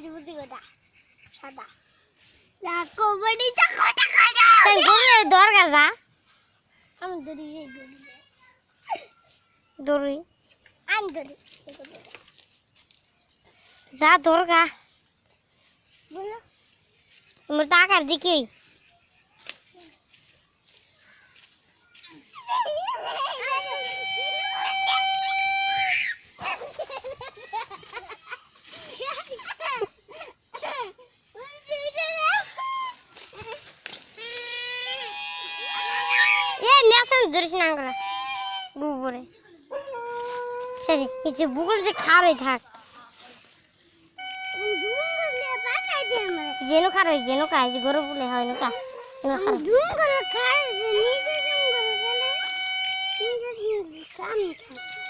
যে বুদ্ধি গোটা সাদা যা কবডি যা কথা খাজা তাই গরু দরগা যা আমি দড়ি দড়ি আমি দড়ি যা দরগা বলো মোর টাকার দিকে ধরিস না করে গোবরে সরি কিছু বুকল যে খারই থাক যেন খারই যেন কাজ গরু বলে হয় না কা যেন খারই জঙ্গল খায় নিজে জঙ্গল গেলে নিজে কাম খায়